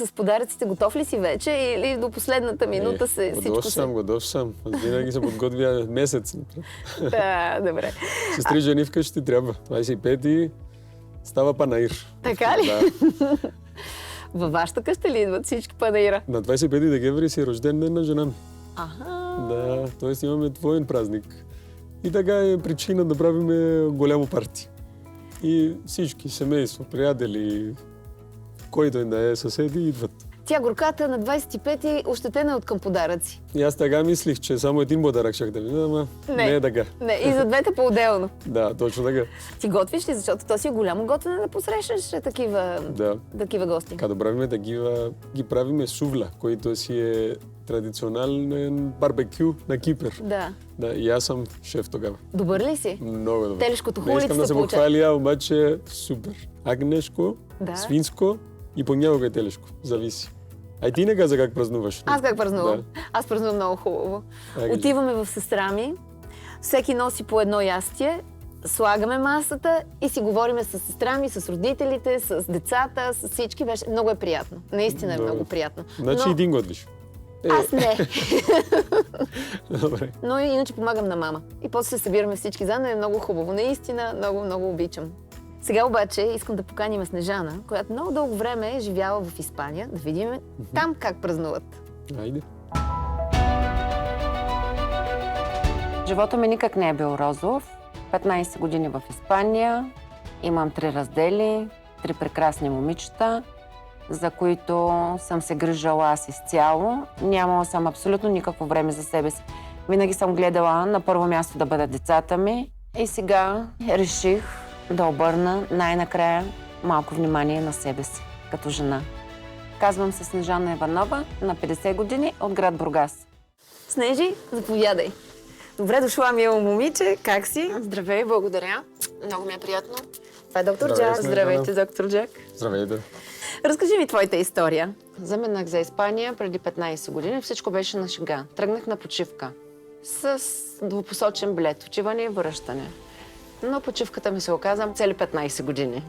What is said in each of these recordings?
С подаръците готов ли си вече или до последната минута всичко Готов съм. Аз винаги се подготвя месец напред. Да, добре. Сестри жени вкъщи трябва. 25-ти става панаир. Така ли? Да. Във вашата къща ли идват всички панаира? На 25 декември си рожден ден на жена ми. Ага. Да, т.е. имаме двоен празник. И така е причина да правим голямо парти. И всички, семейство, приятели, който и да е съседи, идват. Тя горката на 25-ти ощетена е от към подаръци. И аз така мислих, че само един подарък щях да видя, ама не е така. Не, и за двете по-отделно. Да, точно така. Ти готвиш ли? Защото то си е голямо готвене да посрещаш такива гости. Като правиме такива, ги правиме сувла, който си е традиционален барбекю на Кипър. Да. Да, и аз съм шеф тогава. Добър ли си? Много добър. Телешкото Не хубаво ли искам ти да се се получава? похваля, обаче супер. Агнешко, свинско и понякога е телешко. Зависи. А и ти не каза как празнуваш? Аз как празнувам? Да. Аз празнувам много хубаво. Ай, Отиваме в сестра ми, всеки носи по едно ястие, слагаме масата и си говориме с сестра ми, с родителите, с децата, с всички. Много е приятно. Наистина е много приятно. Значи един готвиш. Аз не. Добре. Но иначе помагам на мама. И после се събираме всички заедно. Е много хубаво. Наистина много, много обичам. Сега обаче искам да поканим Снежана, която много дълго време е живяла в Испания, да видим там как празнуват. Айде. Живота ми никак не е бил розов. 15 години в Испания. Имам 3 раздели, 3 прекрасни момичета, за които съм се грижала аз изцяло. Нямала съм абсолютно никакво време за себе си. Винаги съм гледала на първо място да бъдат децата ми. И сега реших да обърна най-накрая малко внимание на себе си, като жена. Казвам се Снежана Иванова, на 50 години, от град Бургас. Снежи, заповядай. Добре дошла, мило момиче. Как си? Здравей, благодаря. Много ми е приятно. Това е доктор Здравей, Джак. Снежана. Здравейте, доктор Джак. Здравейте. Разкажи ми твоята история. Заминах за Испания преди 15 години. Всичко беше на шега. Тръгнах на почивка с двупосочен билет. Отиване и връщане. Но почивката ми се оказа цели 15 години.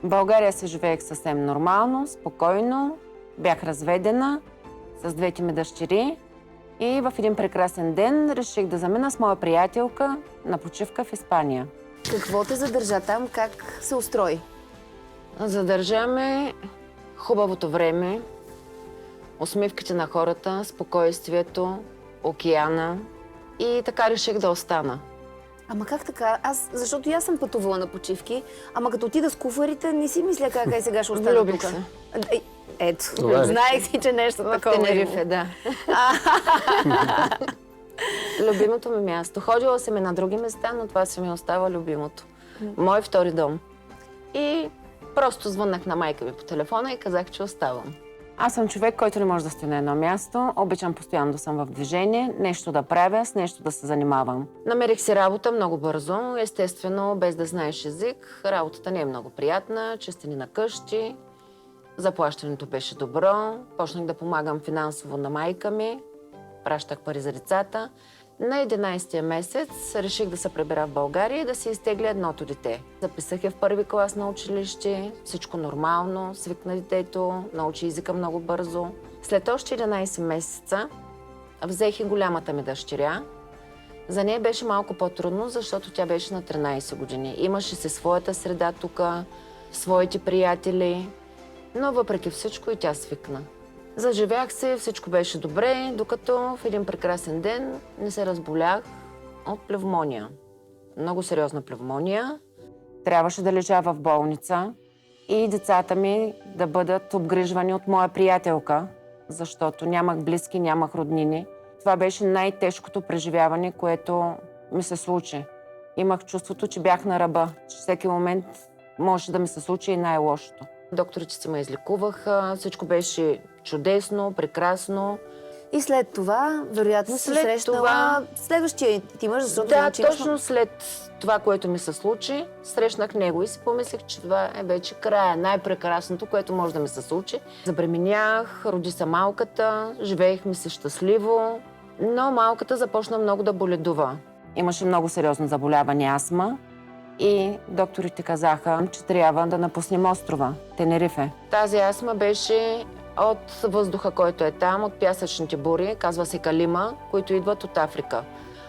В България се живеех съвсем нормално, спокойно. Бях разведена с двете ми дъщери. И в един прекрасен ден реших да замина с моя приятелка на почивка в Испания. Какво те задържа там? Как се устрои? Задържа ме хубавото време, усмивките на хората, спокойствието, океана и така реших да остана. Ама как така? Защото и аз съм пътувала на почивки, ама като отида с куфарите, не си мисля как сега ще остана тук. Влюбих се. Ето, Това е. знаех си, че нещо В такова Тенерифе, да. Любимото ми място. Ходила съм и на други места, но това си ми остава любимото. Мой втори дом. И просто звъннах на майка ми по телефона и казах, че оставам. Аз съм човек, който не може да стои на едно място. Обичам постоянно да съм в движение, нещо да правя, с нещо да се занимавам. Намерих си работа много бързо, естествено, без да знаеш език. Работата не е много приятна, чистене на къщи. Заплащането беше добро. Почнах да помагам финансово на майка ми. Пращах пари за децата. На 11-тия месец реших да се прибера в България и да си изтегля едното дете. Записах я в първи клас на училище, всичко нормално, свикна детето, научи езика много бързо. След още 11 месеца взех и голямата ми дъщеря. За нея беше малко по-трудно, защото тя беше на 13 години. Имаше си своята среда тук, своите приятели, но въпреки всичко и тя свикна. Заживях се, всичко беше добре, докато в един прекрасен ден не се разболях от пневмония. Много сериозна пневмония. Трябваше да лежа в болница и децата ми да бъдат обгрижвани от моя приятелка, защото нямах близки, нямах роднини. Това беше най-тежкото преживяване, което ми се случи. Имах чувството, че бях на ръба, че всеки момент може да ми се случи и най-лошото. Докторите си ме излекуваха, всичко беше чудесно, прекрасно. И след това, вероятно, си срещнала следващия ти мъж, защото Да, точно след това, което ми се случи, срещнах него и си помислех, че това е вече края, най-прекрасното, което може да ми се случи. Забременях, роди се малката, живеехме се щастливо, но малката започна много да боледува. Имаше много сериозно заболяване астма и докторите казаха, че трябва да напуснем острова Тенерифе. Тази астма беше от въздуха, който е там, от пясъчните бури, казва се калима, които идват от Африка.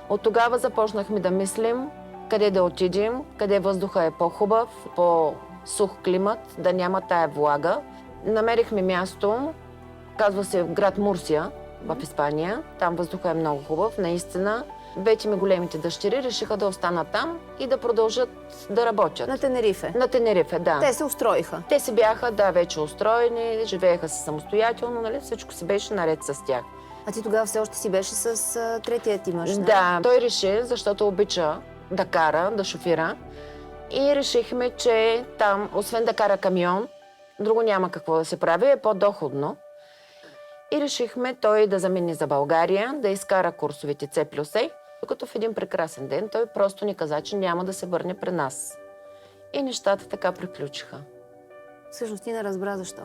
От тогава започнахме да мислим къде да отидем, къде въздуха е по-хубав, по-сух климат, да няма тая влага. Намерихме място, казва се град Мурсия в Испания. Там въздуха е много хубав, наистина. Вече ми големите дъщери решиха да останат там и да продължат да работят. На Тенерифе. На Тенерифе, да. Те се устроиха. Те си бяха, да, вече устроени, живееха си самостоятелно, нали? Всичко си беше наред с тях. А ти тогава все още си беше с третия ти мъж, нали? Да, той реши, защото обича да кара, да шофира. И решихме, че там, освен да кара камион, друго няма какво да се прави, е по-доходно. И решихме той да замени за България, да изкара курсовите C+E, докато в един прекрасен ден той просто ни каза, че няма да се върне при нас. И нещата така приключиха. Всъщност ти не разбра защо.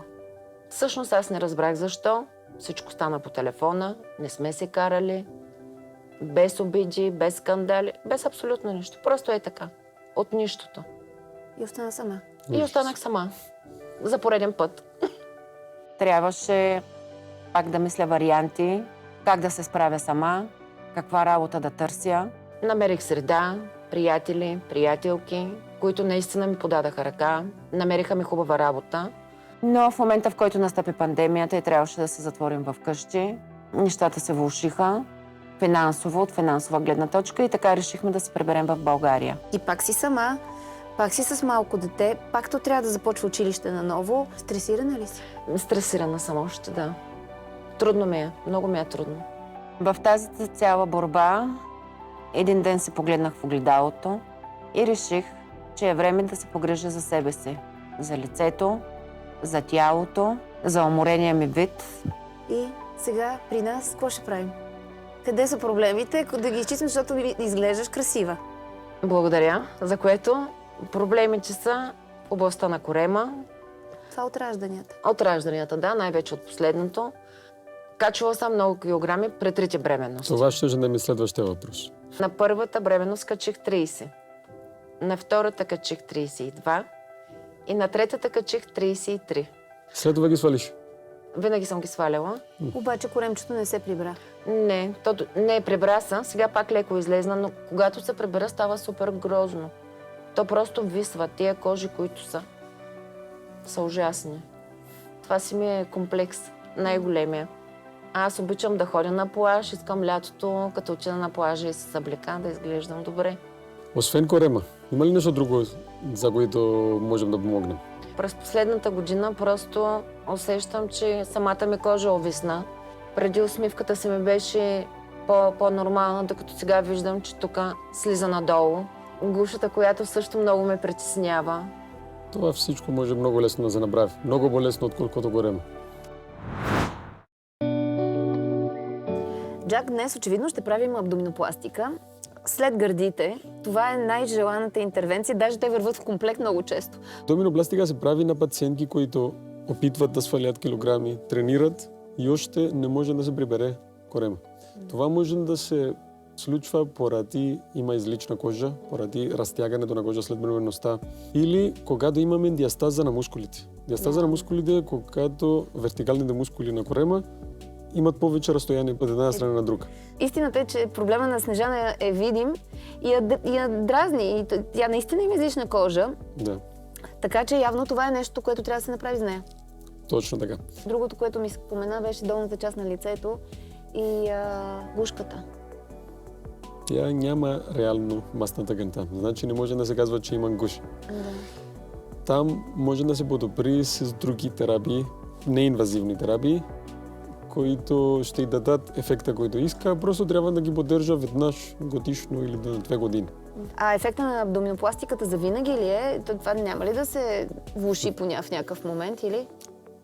Всъщност аз не разбрах защо. Всичко стана по телефона, не сме се карали, без обиди, без скандали, без абсолютно нищо. Просто е така. От нищото. И остана сама. И останах сама. За пореден път. Трябваше пак да мисля варианти, как да се справя сама, каква работа да търся. Намерих среда, приятели, приятелки, които наистина ми подадаха ръка, намериха ми хубава работа. Но в момента, в който настъпи пандемията и трябваше да се затворим в къщи, нещата се влошиха финансово, от финансова гледна точка и така решихме да се приберем в България. И пак си сама, пак си с малко дете, пак то трябва да започва училище наново. Стресирана ли си? Стресирана съм още, да. Трудно ми е, много ми е трудно. В тази цяла борба един ден се погледнах в огледалото и реших, че е време да се погрижа за себе си. За лицето, за тялото, за уморения ми вид. И сега при нас какво ще правим? Къде са проблемите? Да ги изчистим, защото изглеждаш красива. Благодаря, за което проблемите са в областта на корема. Това от ражданията. От ражданията, да, най-вече от последното. Качвала съм много килограми при трите бременности. Това ще да ми следващия въпрос. На първата бременност качих 30. На втората качих 32. И на третата качих 33. След това ги свалиш? Винаги съм ги сваляла. Обаче коремчето не се прибра. Не, не прибра се. Сега пак леко излезна, но когато се прибера, става супер грозно. То просто висва. Тия кожи, които са ужасни. Това си ми е комплекс. Най-големия. Аз обичам да ходя на плаж, искам лятото, като отида на плажа и с съблека, да изглеждам добре. Освен корема, има ли нещо друго, за което можем да помогнем? През последната година просто усещам, че самата ми кожа овисна. Преди усмивката си ми беше по-нормална, докато сега виждам, че тук слиза надолу. Гушата, която също много ме притеснява. Това всичко може много лесно да се направи. Много по-лесно, отколкото корема. Джак, днес очевидно ще правим абдоминопластика. След гърдите, това е най-желаната интервенция. Даже те върват в комплект много често. Абдоминопластика се прави на пациентки, които опитват да свалят килограми, тренират и още не може да се прибере корема. Това може да се случва поради има излична кожа, поради разтягането на кожа след бременността или когато имаме диастаза на мускулите. Диастаза на мускулите е когато вертикалните мускули на корема имат повече разстояние от една страна на друга. Истината е, че проблема на Снежана е видим и я дразни. И тя наистина има излишна кожа. Да. Така че явно това е нещо, което трябва да се направи с нея. Точно така. Другото, което ми спомена, беше долната част на лицето и гушката. Тя няма реално масна тъкан там. Значи не може да се казва, че има гуш. Да. Там може да се подобри с други терапии, неинвазивни терапии, които ще й дадат ефекта, който иска. Просто трябва да ги поддържа веднъж годишно или на 2 години. А ефекта на абдоминопластиката за винаги ли е? Това няма ли да се влоши в някакъв момент или?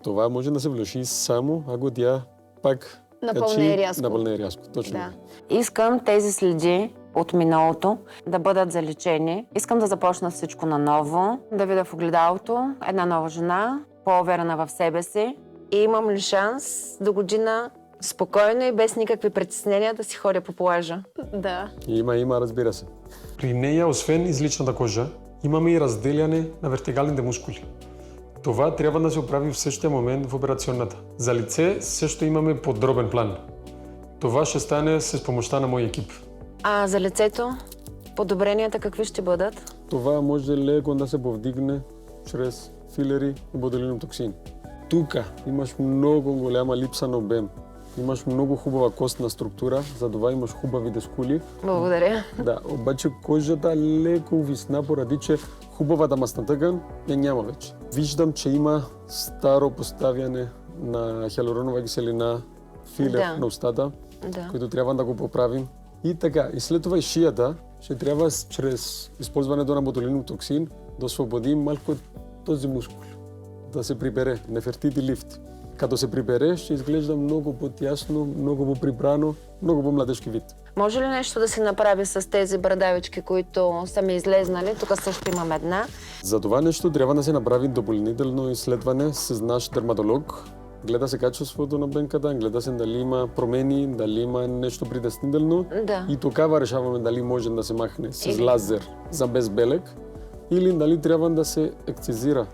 Това може да се влоши само ако тя пак Напълне рязко. Напълне рязко, точно. Да. Искам тези следи от миналото да бъдат заличени. Искам да започна всичко наново, да видя в огледалото една нова жена, по-уверена в себе си. И имам ли шанс до година спокойно и без никакви притеснения да си ходя по плажа? Да. Има, разбира се. При нея, освен изличната кожа, имаме и разделяне на вертикалните мускули. Това трябва да се оправи в същия момент в операционната. За лице също имаме подробен план. Това ще стане с помощта на мой екип. А за лицето, подобренията какви ще бъдат? Това може леко да се повдигне чрез филери и ботулинотоксин. Тука имаш много голяма липса на обем. Имаш много хубава костна структура, затова имаш хубавите скули. Благодаря. Да, обаче кожата леко висна, поради че хубавата масна тъкан я няма вече. Виждам, че има старо поставяне на хиалуронова киселина, филер на устата, който трябва да го поправим. И така, и след това и шията ще трябва чрез използването на ботулинотоксин да освободим малко този мускул, да се прибере, нефертити лифт. Като се прибере, ще изглежда много по-тясно, много по-прибрано, много по-младежки вид. Може ли нещо да се направи с тези брадавички, които са ми излезнали? Тук също имам една. За това нещо трябва да се направи допълнително изследване с наш дерматолог. Гледа се качеството на бенката, гледа се дали има промени, дали има нещо притеснително. Да. И тогава решаваме дали може да се махне с лазер за без белег или дали трябва да се ексцизира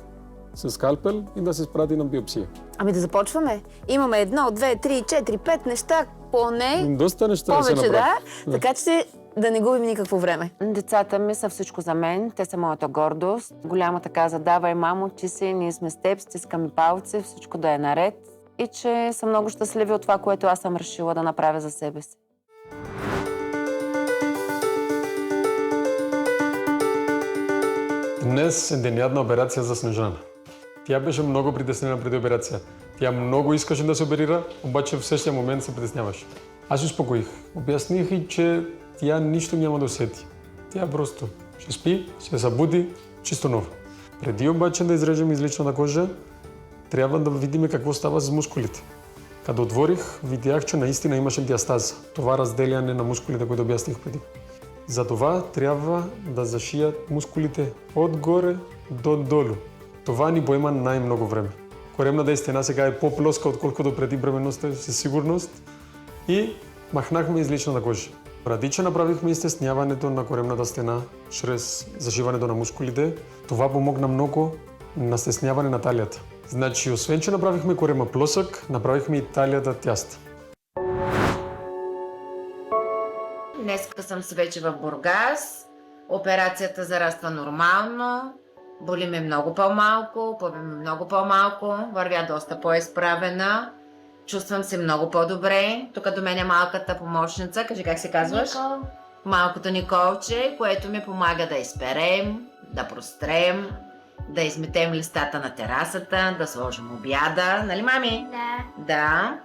с скалпел и да се спрати на биопсия. Ами да започваме. Имаме 1, 2, 3, 4, 5 неща, поне Доста неща повече, да се направят. да. Така че да не губим никакво време. Децата ми са всичко за мен, те са моята гордост. Голямата каза, давай, мамо, ти си, ние сме с теб, стискаме палци, всичко да е наред. И че са много щастливи от това, което аз съм решила да направя за себе си. Днес е денят на операция за Снежана. Тя беше много притеснена преди операция. Тя много искаше да се оперира, обаче в същия момент се притесняваше. Аз успокоих. Обясних и, че тя нищо няма да усети. Тя просто ще спи, ще се събуди, чисто нова. Преди обаче да изрежем изличната кожа, трябва да видим какво става с мускулите. Като отворих, видях, че наистина имаше диастаза. Това разделяне на мускулите, което обясних преди. Затова трябва да зашият мускулите отгоре до долу. Това ни поема най-много време. Коремната стена сега е по-плоска, отколкото преди бременността, със сигурност. И махнахме изличната кожа. Преди че направихме изтесняването на коремната стена чрез зашиването на мускулите, това помогна много на стесняване на талията. Значи, освен че направихме корема плосък, направихме и талията тяста. Днеска съм си вече в Бургас. Операцията зараства нормално. Боли ме много по-малко, пъва ме много по-малко, вървя доста по-изправена. Чувствам се много по-добре. Тук до мен е малката помощница. Кажи как се казваш? Никол. Малкото Николче, което ми помага да изперем, да прострем, да изметем листата на терасата, да сложим обяда. Нали, мами? Да. Да.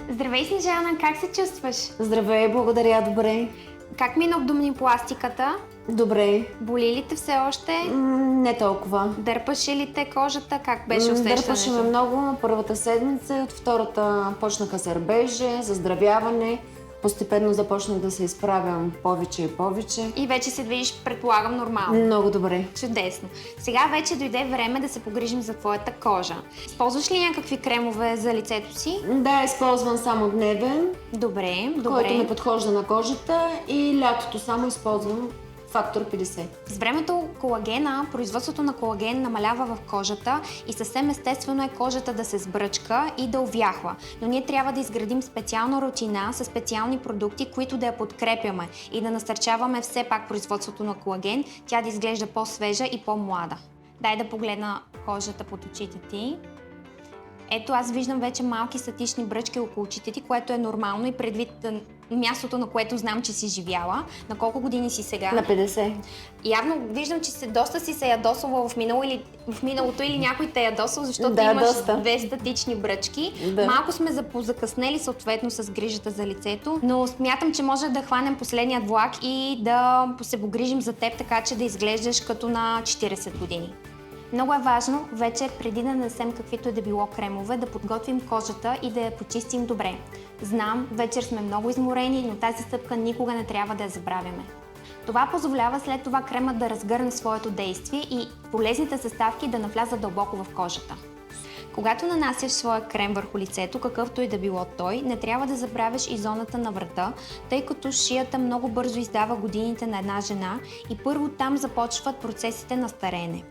Здравей, Снежана, как се чувстваш? Здравей, благодаря, добре. Как мина абдоминопластиката? Добре. Боли ли те все още? Не толкова. Дърпаше ли те кожата? Как беше усещането? Дърпаше ме много първата седмица, от втората почнаха сърбежи, заздравяване. Постепенно започнах да се изправям повече и повече. И вече се движиш, предполагам, нормално. Много добре. Чудесно. Сега вече дойде време да се погрижим за твоята кожа. Използваш ли някакви кремове за лицето си? Да, използвам само дневен, Добре, който ми добре. подхожда на кожата, и лятото само използвам фактор 50. С времето колагена, производството на колаген намалява в кожата и съвсем естествено е кожата да се сбръчка и да увяхва. Но ние трябва да изградим специална рутина с специални продукти, които да я подкрепяме и да насърчаваме все пак производството на колаген, тя да изглежда по-свежа и по-млада. Дай да погледна кожата под очите ти. Ето, аз виждам вече малки статични бръчки около очите ти, което е нормално и предвид мястото, на което знам, че си живяла. На колко години си сега? На 50. Явно виждам, че доста си се ядосвала в миналото или някой те ядосвал, защото Да, имаш доста. 2 статични бръчки. Да. Малко сме позакъснели съответно с грижата за лицето, но смятам, че може да хванем последният влак и да се погрижим за теб, така че да изглеждаш като на 40 години. Много е важно вече, преди да нанесем каквито и да било кремове, да подготвим кожата и да я почистим добре. Знам, вечер сме много изморени, но тази стъпка никога не трябва да я забравяме. Това позволява след това кремът да разгърне своето действие и полезните съставки да навлязат дълбоко в кожата. Когато нанасяш своя крем върху лицето, какъвто и да било той, не трябва да забравяш и зоната на врата, тъй като шията много бързо издава годините на една жена и първо там започват процесите на стареене.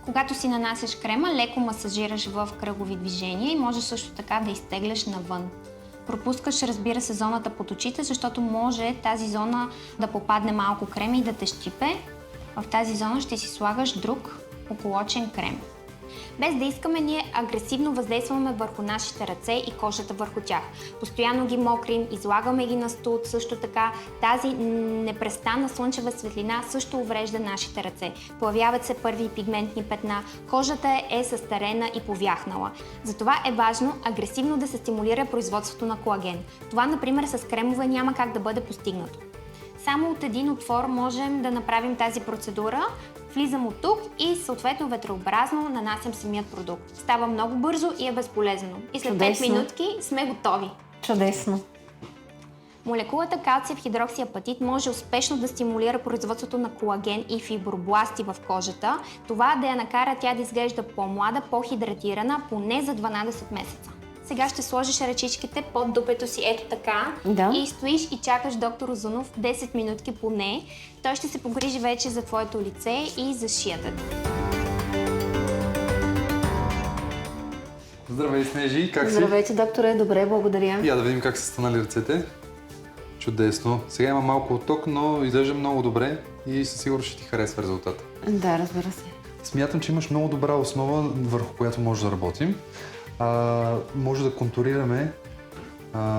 Когато си нанасяш крема, леко масажираш в кръгови движения и можеш също така да изтегляш навън. Пропускаш, разбира се, зоната под очите, защото може тази зона да попадне малко крем и да те щипе. В тази зона ще си слагаш друг околочен крем. Без да искаме, ние агресивно въздействаме върху нашите ръце и кожата върху тях. Постоянно ги мокрим, излагаме ги на студ, също така тази непрестанна слънчева светлина също уврежда нашите ръце. Появяват се първи пигментни петна, кожата е състарена и повяхнала. Затова е важно агресивно да се стимулира производството на колаген. Това, например, с кремове няма как да бъде постигнато. Само от един отвор можем да направим тази процедура. Влизам от тук и съответно ветрообразно нанасям самият продукт. Става много бързо и е безполезно. И след 5 минутки сме готови. Чудесно. Молекулата калциев хидроксиапатит може успешно да стимулира производството на колаген и фибробласти в кожата. Това да я накара тя да изглежда по-млада, по-хидратирана, поне за 12 месеца. Сега ще сложиш ръчичките под дупето си, ето така, и стоиш и чакаш доктор Узунов 10 минутки поне. Той ще се погрижи вече за твоето лице и за шията. Здравей, Снежи, как си? Здравейте, докторе, добре, благодаря. Я да видим как са станали ръцете. Чудесно. Сега има малко отток, но изглежда много добре и със сигурност ще ти харесва резултата. Да, разбира се. Смятам, че имаш много добра основа, върху която може да работим. Може да контурираме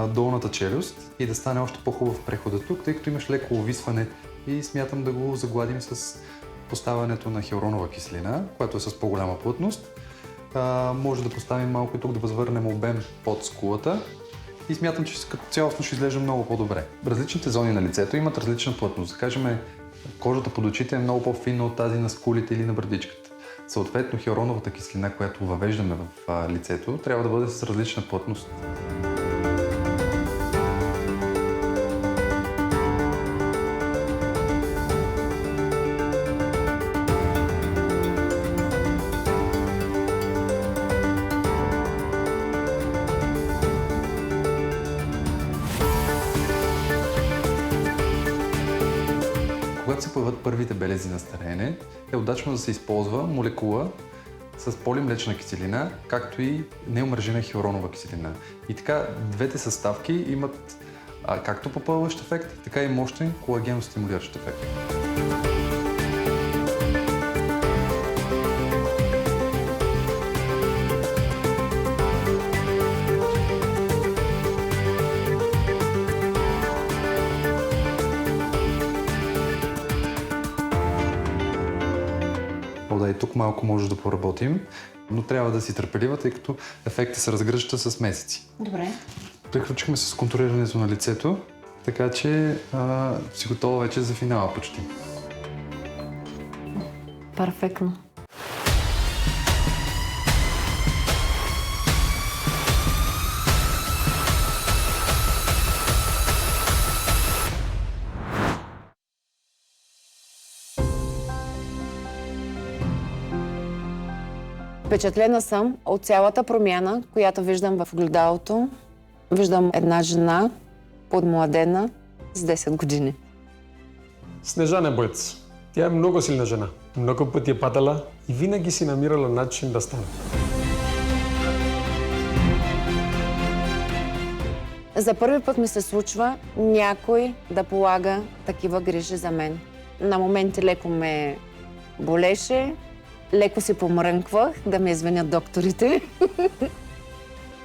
долната челюст и да стане още по-хубав прехода тук, тъй като имаш леко увисване и смятам да го загладим с поставянето на хиалуронова киселина, която е с по-голяма плътност. Може да поставим малко и тук да възвърнем обем под скулата и смятам, че като цялостно ще изглежда много по-добре. Различните зони на лицето имат различна плътност. Да кажем, кожата под очите е много по-финна от тази на скулите или на брадичката. Съответно, хиалуроновата киселина, която въвеждаме в лицето, трябва да бъде с различна плътност. Когато се появят първите белези на стареене, е удачно да се използва молекула с полимлечна киселина, както и неомръжена хиалуронова киселина. И така, двете съставки имат както попълващ ефект, така и мощен колагеностимулиращ ефект. Да, и тук малко може да поработим, но трябва да си търпелива, тъй като ефектът се разгръща с месеци. Добре. Приключихме с контурирането на лицето, така че си готова вече за финала почти. Перфектно. Впечатлена съм от цялата промяна, която виждам в огледалото. Виждам една жена, подмладена, с 10 години. Снежана е боец. Тя е много силна жена. Много пъти е падала и винаги си намирала начин да стане. За първи път ми се случва някой да полага такива грижи за мен. На моменти леко ме болеше, леко си помрънквах, да ме извинят докторите.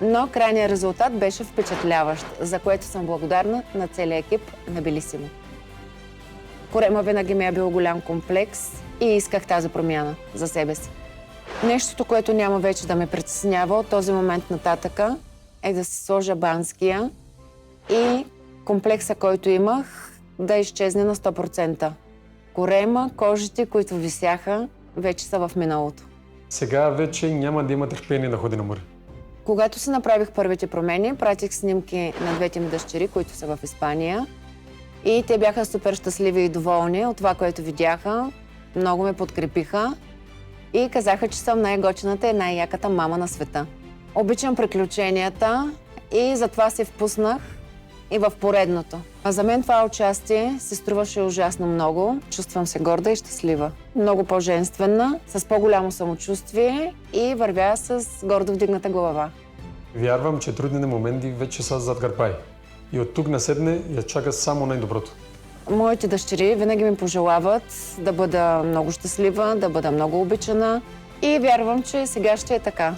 Но крайният резултат беше впечатляващ, за което съм благодарна на целия екип на Белисимо. Корема винаги ми е бил голям комплекс и исках тази промяна за себе си. Нещото, което няма вече да ме притеснява от този момент нататъка, е да си сложа банския и комплекса, който имах, да изчезне на 100%. Корема, кожите, които висяха, вече са в миналото. Сега вече няма да има търпение да ходи на море. Когато си направих първите промени, пратих снимки на двете ми дъщери, които са в Испания. И те бяха супер щастливи и доволни от това, което видяха. Много ме подкрепиха и казаха, че съм най-готината и най-яката мама на света. Обичам приключенията и затова се впуснах и в поредното. А за мен това участие се струваше ужасно много. Чувствам се горда и щастлива. Много по-женствена, с по-голямо самочувствие и вървя с гордо вдигната глава. Вярвам, че трудните моменти вече са зад гърба й. И от тук наседне я чака само най-доброто. Моите дъщери винаги ми пожелават да бъда много щастлива, да бъда много обичана и вярвам, че сега ще е така.